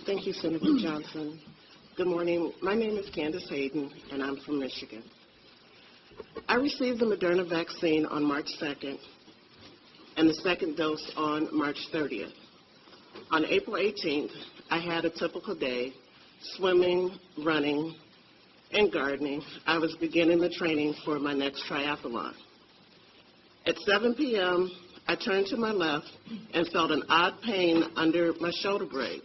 Thank you, Senator Johnson. Good morning. My name is Candace Hayden, and I'm from Michigan. I received the Moderna vaccine on March 2nd and the second dose on March 30th. On April 18th, I had a typical day, swimming, running, and gardening. I was beginning the training for my next triathlon. At 7 p.m., I turned to my left and felt an odd pain under my shoulder blade.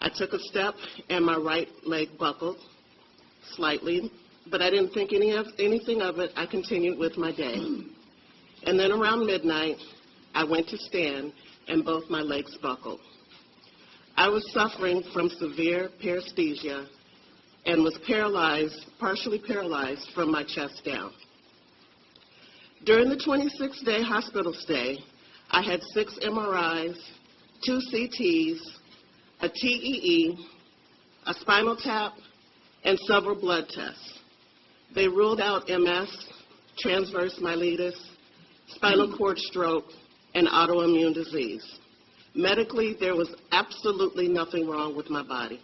I took a step and my right leg buckled slightly, but I didn't think anything of it. I continued with my day. And then around midnight, I went to stand and both my legs buckled. I was suffering from severe paresthesia and was partially paralyzed from my chest down. During the 26-day hospital stay, I had 6 MRIs, 2 CTs, a TEE, a spinal tap, and several blood tests. They ruled out MS, transverse myelitis, spinal cord stroke, and autoimmune disease. Medically, there was absolutely nothing wrong with my body.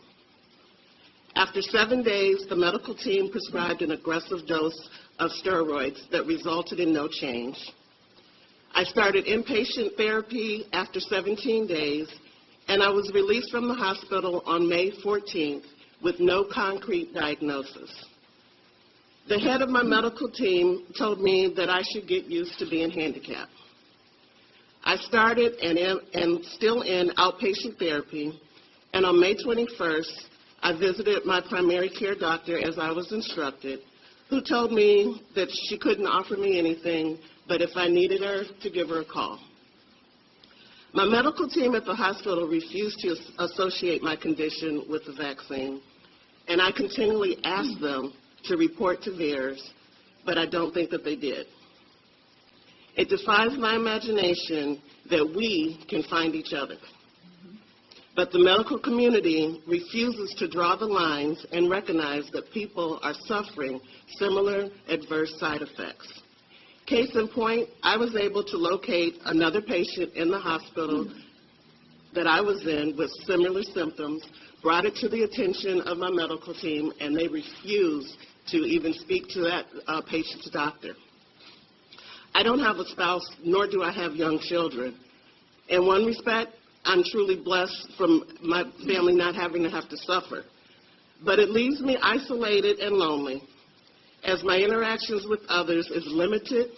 After 7 days, the medical team prescribed an aggressive dose of steroids that resulted in no change. I started inpatient therapy after 17 days, and I was released from the hospital on May 14th with no concrete diagnosis. The head of my medical team told me that I should get used to being handicapped. I started and am still in outpatient therapy, and on May 21st, I visited my primary care doctor as I was instructed, who told me that she couldn't offer me anything, but if I needed her, to give her a call. My medical team at the hospital refused to associate my condition with the vaccine, and I continually asked them to report to VAERS, but I don't think that they did. It defies my imagination that we can find each other. But the medical community refuses to draw the lines and recognize that people are suffering similar adverse side effects. Case in point, I was able to locate another patient in the hospital that I was in with similar symptoms, brought it to the attention of my medical team, and they refused to even speak to that patient's doctor. I don't have a spouse, nor do I have young children. In one respect, I'm truly blessed from my family not having to have to suffer. But it leaves me isolated and lonely, as my interactions with others is limited.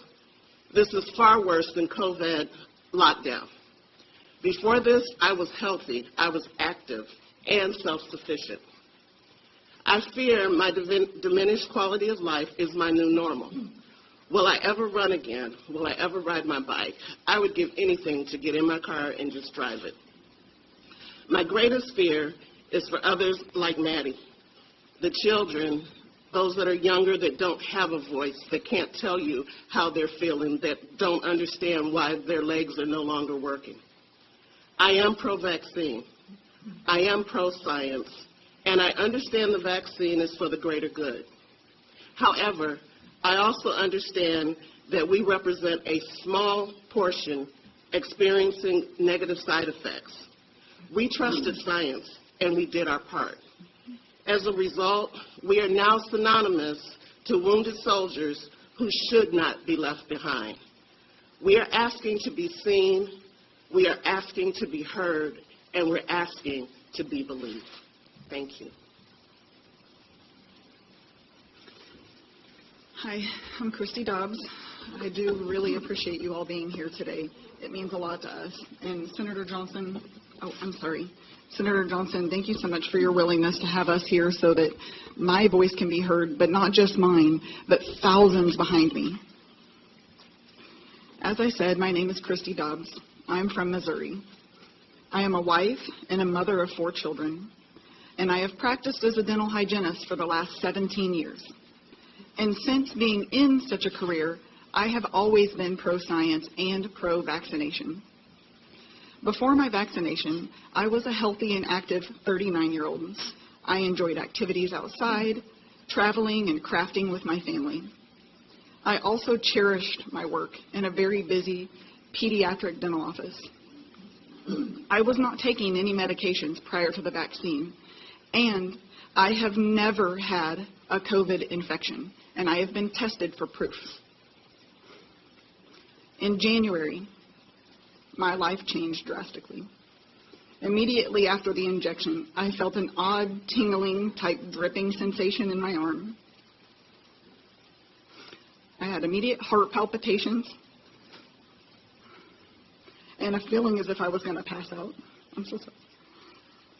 This is far worse than COVID lockdown. Before this, I was healthy, I was active, and self-sufficient. I fear my diminished quality of life is my new normal. Will I ever run again? Will I ever ride my bike? I would give anything to get in my car and just drive it. My greatest fear is for others like Maddie, the children, those that are younger that don't have a voice, that can't tell you how they're feeling, that don't understand why their legs are no longer working. I am pro-vaccine. I am pro-science, and I understand the vaccine is for the greater good. However, I also understand that we represent a small portion experiencing negative side effects. We trusted science, and we did our part. As a result, we are now synonymous to wounded soldiers who should not be left behind. We are asking to be seen, we are asking to be heard, and we're asking to be believed. Thank you. Hi, I'm Christy Dobbs. I do really appreciate you all being here today. It means a lot to us. And Senator Johnson, Senator Johnson, thank you so much for your willingness to have us here so that my voice can be heard, but not just mine, but thousands behind me. As I said, my name is Christy Dobbs. I'm from Missouri. I am a wife and a mother of 4 children, and I have practiced as a dental hygienist for the last 17 years. And since being in such a career, I have always been pro-science and pro-vaccination. Before my vaccination, I was a healthy and active 39-year-old. I enjoyed activities outside, traveling, and crafting with my family. I also cherished my work in a very busy pediatric dental office. I was not taking any medications prior to the vaccine, and I have never had a COVID infection, and I have been tested for proof. In January, my life changed drastically. Immediately after the injection, I felt an odd tingling type dripping sensation in my arm. I had immediate heart palpitations and a feeling as if I was going to pass out. I'm so sorry.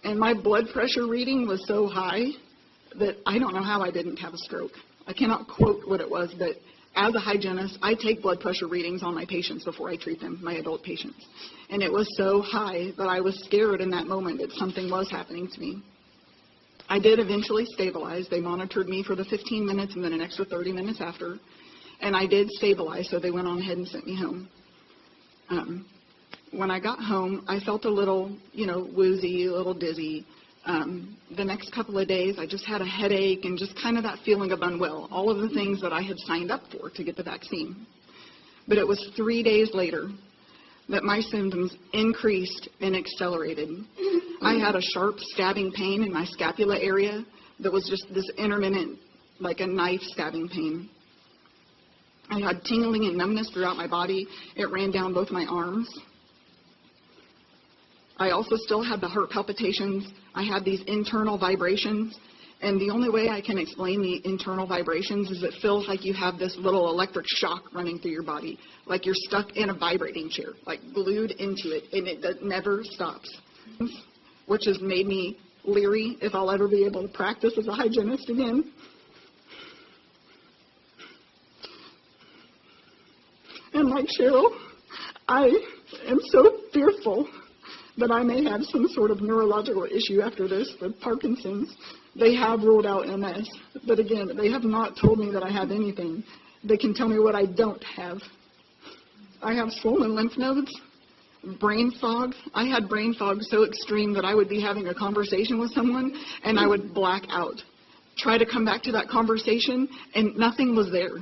And my blood pressure reading was so high that I don't know how I didn't have a stroke. I cannot quote what it was, but as a hygienist, I take blood pressure readings on my patients before I treat them, my adult patients. And it was so high that I was scared in that moment that something was happening to me. I did eventually stabilize. They monitored me for the 15 minutes and then an extra 30 minutes after. And I did stabilize, so they went on ahead and sent me home. When I got home, I felt a little, woozy, a little dizzy. The next couple of days, I just had a headache and just kind of that feeling of unwell, all of the things that I had signed up for to get the vaccine. But it was 3 days later that my symptoms increased and accelerated. I had a sharp stabbing pain in my scapula area that was just this intermittent, like a knife stabbing pain. I had tingling and numbness throughout my body. It ran down both my arms. I also still had the heart palpitations. I had these internal vibrations. And the only way I can explain the internal vibrations is it feels like you have this little electric shock running through your body, like you're stuck in a vibrating chair, like glued into it, and it never stops, which has made me leery if I'll ever be able to practice as a hygienist again. And like Cheryl, I am so fearful that I may have some sort of neurological issue after this with Parkinson's. They have ruled out MS, but again, they have not told me that I have anything. They can tell me what I don't have. I have swollen lymph nodes, brain fog. I had brain fog so extreme that I would be having a conversation with someone and I would black out. Try to come back to that conversation and nothing was there.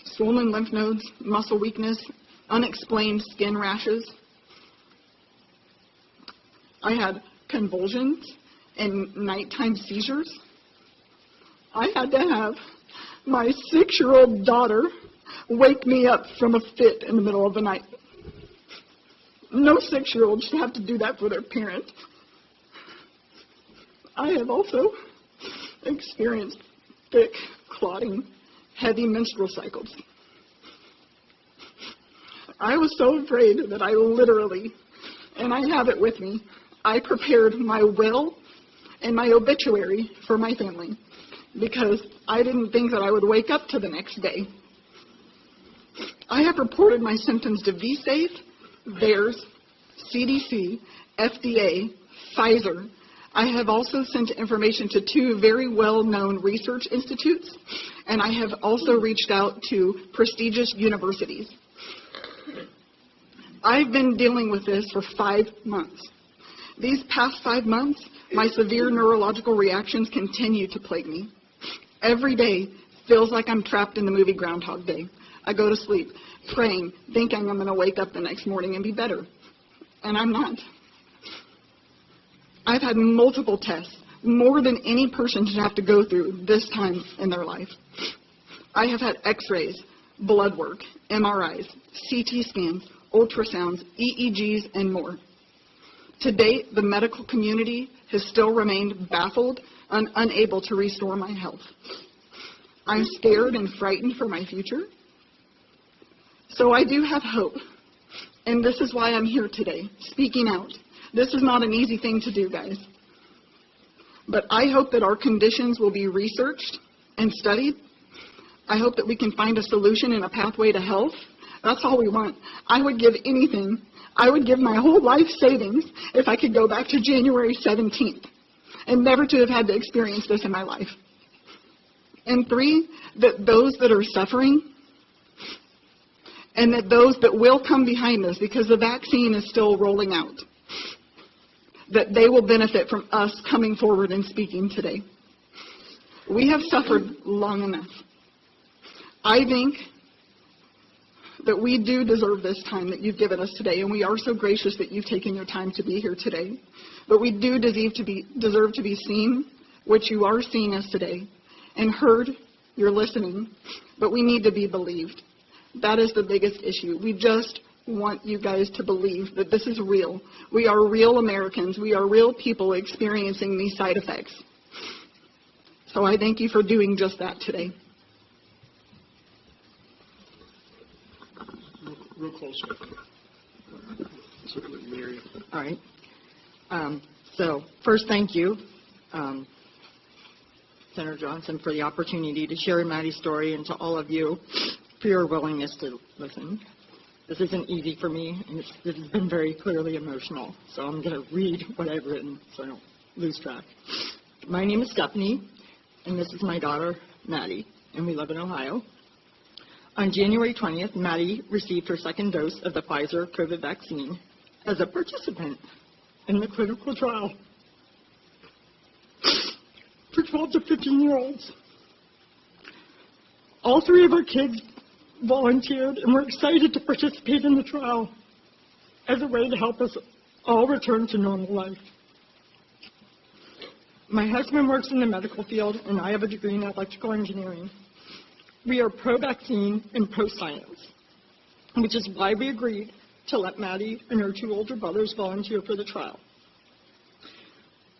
Swollen lymph nodes, muscle weakness, unexplained skin rashes. I had convulsions and nighttime seizures. I had to have my 6-year-old daughter wake me up from a fit in the middle of the night. No 6-year-old should have to do that for their parent. I have also experienced thick, clotting, heavy menstrual cycles. I was so afraid that I literally, and I have it with me, I prepared my will and my obituary for my family because I didn't think that I would wake up to the next day. I have reported my symptoms to V-safe, VAERS, CDC, FDA, Pfizer. I have also sent information to 2 very well-known research institutes, and I have also reached out to prestigious universities. I've been dealing with this for 5 months. These past 5 months, my severe neurological reactions continue to plague me. Every day feels like I'm trapped in the movie Groundhog Day. I go to sleep praying, thinking I'm going to wake up the next morning and be better. And I'm not. I've had multiple tests, more than any person should have to go through this time in their life. I have had x-rays, blood work, MRIs, CT scans, ultrasounds, EEGs, and more. To date, the medical community has still remained baffled and unable to restore my health. I'm scared and frightened for my future. So I do have hope, and this is why I'm here today, speaking out. This is not an easy thing to do, guys. But I hope that our conditions will be researched and studied. I hope that we can find a solution and a pathway to health. That's all we want. I would give anything. I would give my whole life savings if I could go back to January 17th and never to have had to experience this in my life. And 3, that those that are suffering and that those that will come behind us, because the vaccine is still rolling out, that they will benefit from us coming forward and speaking today. We have suffered long enough. I think that we do deserve this time that you've given us today, and we are so gracious that you've taken your time to be here today. But we do deserve to be seen, which you are seeing us today, and heard, you're listening, but we need to be believed. That is the biggest issue. We just want you guys to believe that this is real. We are real Americans. We are real people experiencing these side effects. So I thank you for doing just that today. Real closer. So we can hear you. All right. So first, thank you, Senator Johnson, for the opportunity to share Maddie's story, and to all of you for your willingness to listen. This isn't easy for me, and this has been very clearly emotional. So I'm going to read what I've written so I don't lose track. My name is Stephanie, and this is my daughter, Maddie, and we live in Ohio. On January 20th, Maddie received her second dose of the Pfizer COVID vaccine as a participant in the clinical trial for 12 to 15-year-olds. All three of our kids volunteered and were excited to participate in the trial as a way to help us all return to normal life. My husband works in the medical field, and I have a degree in electrical engineering. We are pro-vaccine and pro-science, which is why we agreed to let Maddie and her two older brothers volunteer for the trial.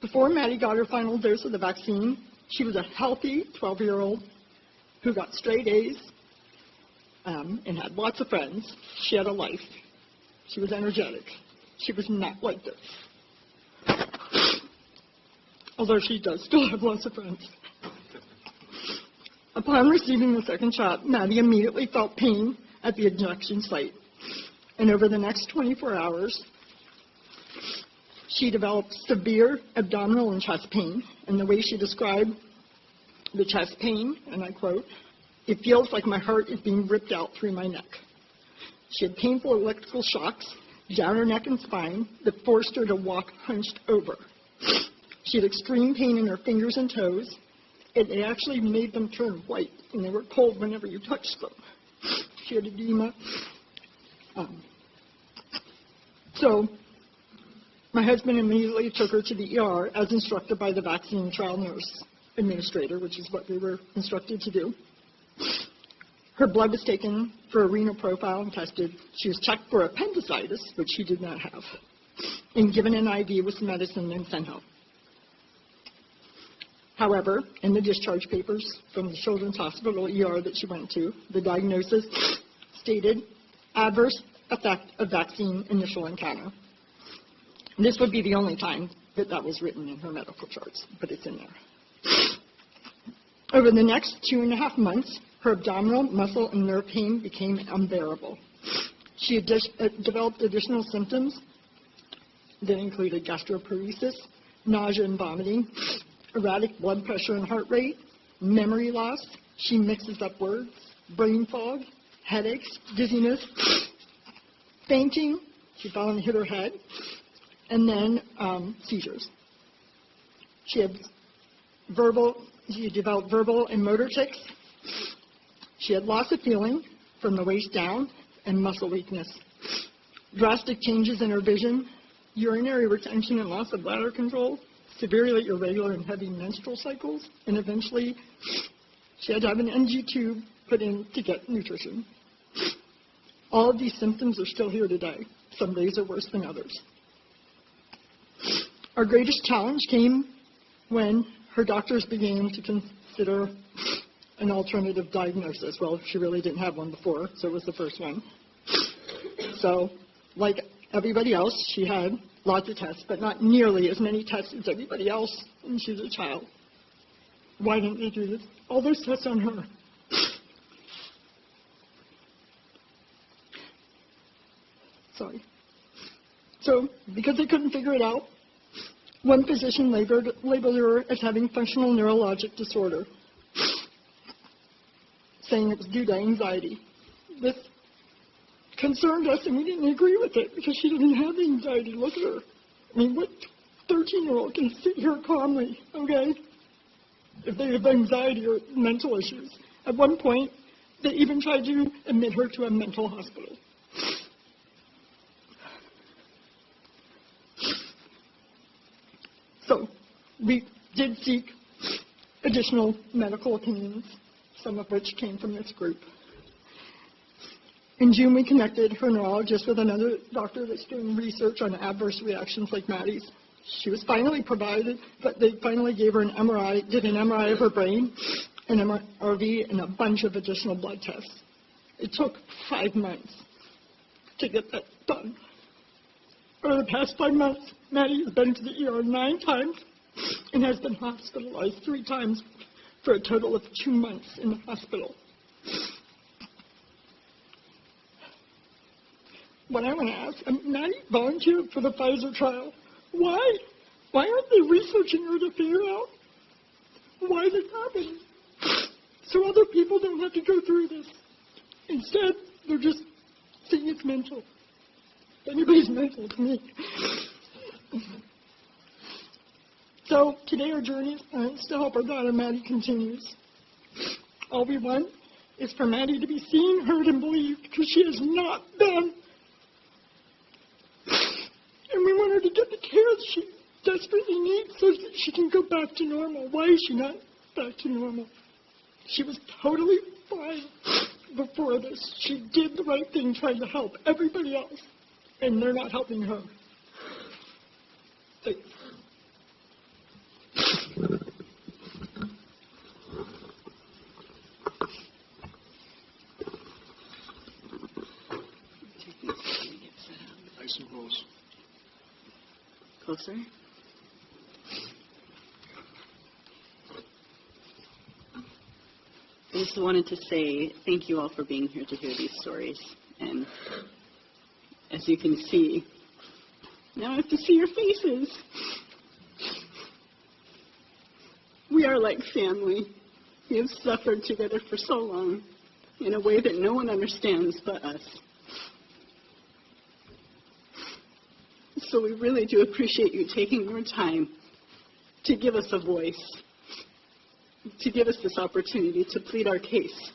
Before Maddie got her final dose of the vaccine, she was a healthy 12-year-old who got straight A's and had lots of friends. She had a life. She was energetic. She was not like this. Although she does still have lots of friends. Upon receiving the second shot, Maddie immediately felt pain at the injection site. And over the next 24 hours, she developed severe abdominal and chest pain. And the way she described the chest pain, and I quote, "It feels like my heart is being ripped out through my neck." She had painful electrical shocks down her neck and spine that forced her to walk hunched over. She had extreme pain in her fingers and toes, and it actually made them turn white, and they were cold whenever you touched them. She had edema. So my husband immediately took her to the ER as instructed by the vaccine trial nurse administrator, which is what we were instructed to do. Her blood was taken for a renal profile and tested. She was checked for appendicitis, which she did not have, and given an IV with some medicine and sent home. However, in the discharge papers from the Children's Hospital ER that she went to, the diagnosis stated adverse effect of vaccine initial encounter. This would be the only time that that was written in her medical charts, but it's in there. Over the next 2.5 months, her abdominal, muscle, and nerve pain became unbearable. She had developed additional symptoms that included gastroparesis, nausea and vomiting, erratic blood pressure and heart rate, memory loss. She mixes up words, brain fog, headaches, dizziness, fainting. She fell and hit her head, and then seizures. She developed verbal and motor tics. She had loss of feeling from the waist down and muscle weakness. Drastic changes in her vision, urinary retention and loss of bladder control, severely irregular and heavy menstrual cycles, and eventually she had to have an NG tube put in to get nutrition. All of these symptoms are still here today. Some days are worse than others. Our greatest challenge came when her doctors began to consider an alternative diagnosis. Well, she really didn't have one before, so it was the first one. So, like everybody else, she had lots of tests, but not nearly as many tests as everybody else when she was a child. Why didn't they do all those tests on her? Sorry. So, because they couldn't figure it out, one physician labeled her as having functional neurologic disorder, saying it was due to anxiety. This concerned us, and we didn't agree with it because she didn't have anxiety. Look at her. I mean, what 13-year-old can sit here calmly, okay, if they have anxiety or mental issues? At one point, They even tried to admit her to a mental hospital. So we did seek additional medical opinions, some of which came from this group. In June, we connected her neurologist with another doctor that's doing research on adverse reactions like Maddie's. She was finally provided, but they finally gave her an MRI, did an MRI of her brain, an MRV, and a bunch of additional blood tests. It took 5 months to get that done. Over the past 5 months, Maddie has been to the ER 9 times and has been hospitalized 3 times for a total of 2 months in the hospital. What I want to ask, Maddie volunteered for the Pfizer trial. Why? Why aren't they researching her to figure out why this happened? So other people don't have to go through this. Instead, they're just saying it's mental. If anybody's mental, it's me. So today our journey as parents to help our daughter Maddie continues. All we want is for Maddie to be seen, heard, and believed, because she is not done. And we want her to get the care that she desperately needs so that she can go back to normal. Why is she not back to normal? She was totally fine before this. She did the right thing trying to help everybody else, and they're not helping her. Thanks. Nice and close. Closer. I just wanted to say thank you all for being here to hear these stories. And as you can see, now I have to see your faces. We are like family. We have suffered together for so long in a way that no one understands but us. So we really do appreciate you taking your time to give us a voice, to give us this opportunity to plead our case.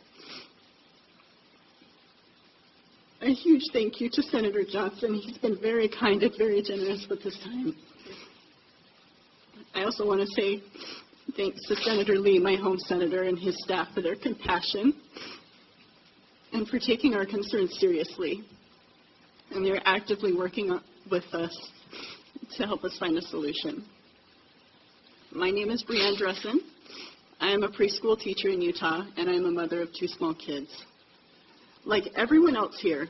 A huge thank you to Senator Johnson. He's been very kind and very generous with his time. I also want to say thanks to Senator Lee, my home senator, and his staff for their compassion and for taking our concerns seriously. And they're actively working with us to help us find a solution. My name is Brianne Dressen. I am a preschool teacher in Utah, and I am a mother of 2 small kids. Like everyone else here,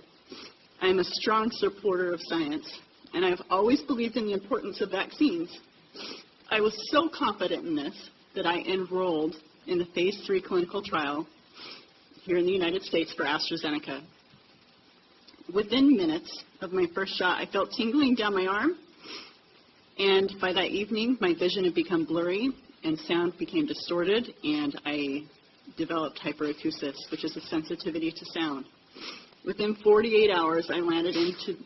I am a strong supporter of science, and I have always believed in the importance of vaccines. I was so confident in this that I enrolled in the Phase 3 clinical trial here in the United States for AstraZeneca. Within minutes of my first shot, I felt tingling down my arm, and by that evening, my vision had become blurry, and sound became distorted, and I developed hyperacusis, which is a sensitivity to sound. Within 48 hours, I landed into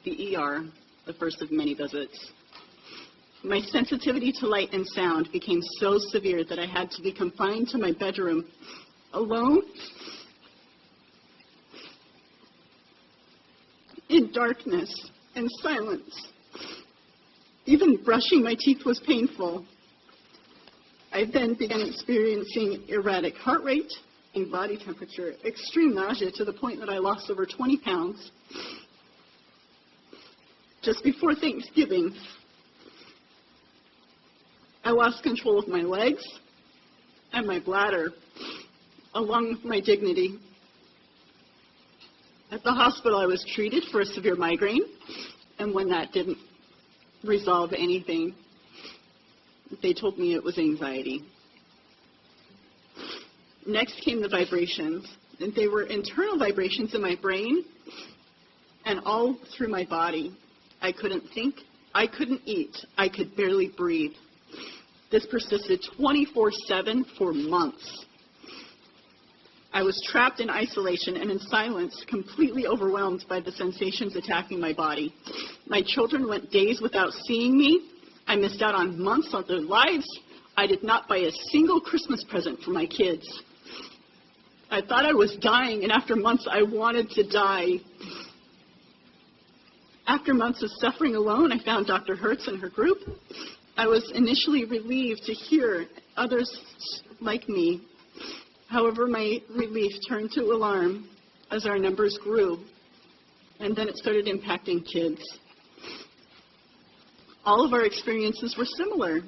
the ER, the first of many visits. My sensitivity to light and sound became so severe that I had to be confined to my bedroom alone, in darkness and silence. Even brushing my teeth was painful. I then began experiencing erratic heart rate and body temperature, extreme nausea to the point that I lost over 20 pounds. Just before Thanksgiving, I lost control of my legs and my bladder, along with my dignity. At the hospital, I was treated for a severe migraine, and when that didn't resolve anything, they told me it was anxiety. Next came the vibrations, and they were internal vibrations in my brain and all through my body. I couldn't think, I couldn't eat, I could barely breathe. This persisted 24/7 for months. I was trapped in isolation and in silence, completely overwhelmed by the sensations attacking my body. My children went days without seeing me. I missed out on months of their lives. I did not buy a single Christmas present for my kids. I thought I was dying, and after months, I wanted to die. After months of suffering alone, I found Dr. Hertz and her group. I was initially relieved to hear others like me. However, my relief turned to alarm as our numbers grew, and then it started impacting kids. All of our experiences were similar.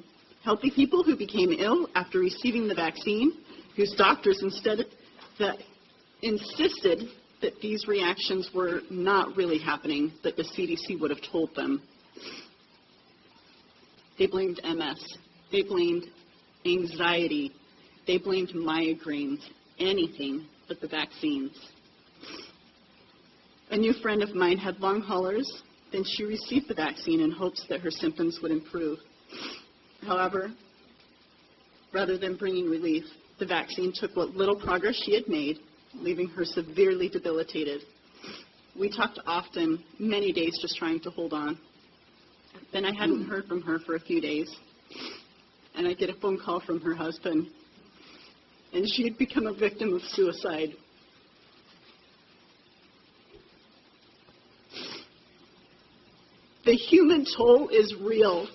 Healthy people who became ill after receiving the vaccine, whose doctors insisted that these reactions were not really happening, that the CDC would have told them. They blamed MS. They blamed anxiety. They blamed migraines, anything but the vaccines. A new friend of mine had long haulers. Then she received the vaccine in hopes that her symptoms would improve. However, rather than bringing relief, the vaccine took what little progress she had made, leaving her severely debilitated. We talked often, many days just trying to hold on. Then I hadn't heard from her for a few days, and I get a phone call from her husband, and she had become a victim of suicide. The human toll is real.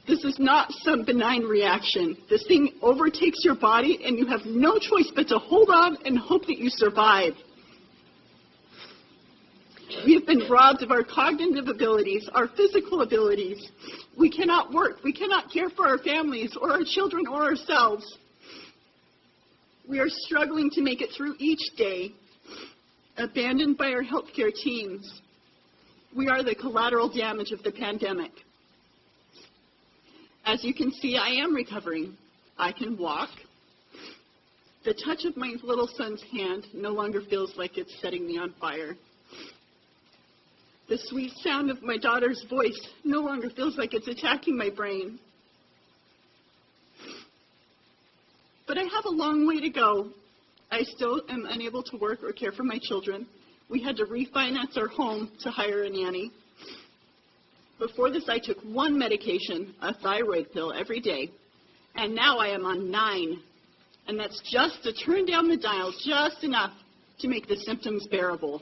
This is not some benign reaction. This thing overtakes your body, and you have no choice but to hold on and hope that you survive. We have been robbed of our cognitive abilities, our physical abilities. We cannot work. We cannot care for our families or our children or ourselves. We are struggling to make it through each day, abandoned by our healthcare teams. We are the collateral damage of the pandemic. As you can see, I am recovering. I can walk. The touch of my little son's hand no longer feels like it's setting me on fire. The sweet sound of my daughter's voice no longer feels like it's attacking my brain. But I have a long way to go. I still am unable to work or care for my children. We had to refinance our home to hire a nanny. Before this, I took one medication, a thyroid pill, every day, and now I am on 9. And that's just to turn down the dial just enough to make the symptoms bearable.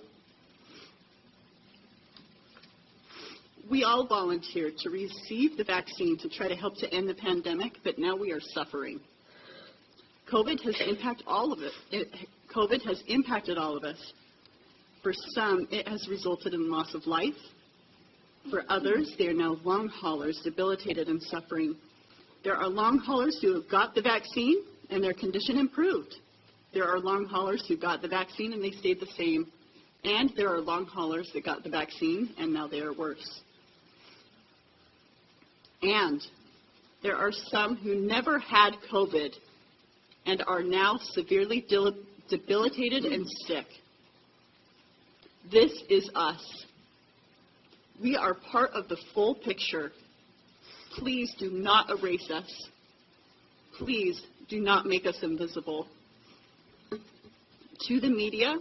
We all volunteered to receive the vaccine to try to help to end the pandemic, but now we are suffering. COVID has impacted all of us. For some, it has resulted in loss of life. For others, they are now long haulers, debilitated and suffering. There are long haulers who have got the vaccine and their condition improved. There are long haulers who got the vaccine and they stayed the same. And there are long haulers that got the vaccine and now they are worse. And there are some who never had COVID and are now severely debilitated and sick. This is us. We are part of the full picture. Please do not erase us. Please do not make us invisible. To the media,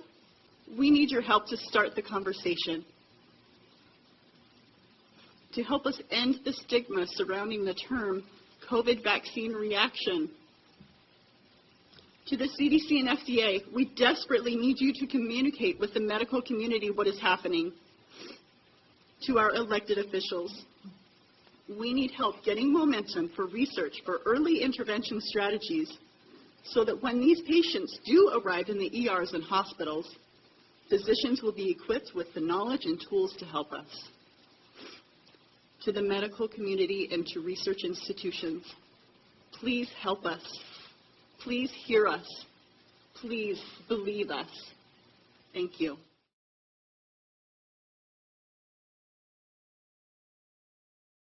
we need your help to start the conversation, to help us end the stigma surrounding the term COVID vaccine reaction. To the CDC and FDA, we desperately need you to communicate with the medical community what is happening. To our elected officials, we need help getting momentum for research for early intervention strategies so that when these patients do arrive in the ERs and hospitals, physicians will be equipped with the knowledge and tools to help us. To the medical community and to research institutions, please help us. Please hear us. Please believe us. Thank you.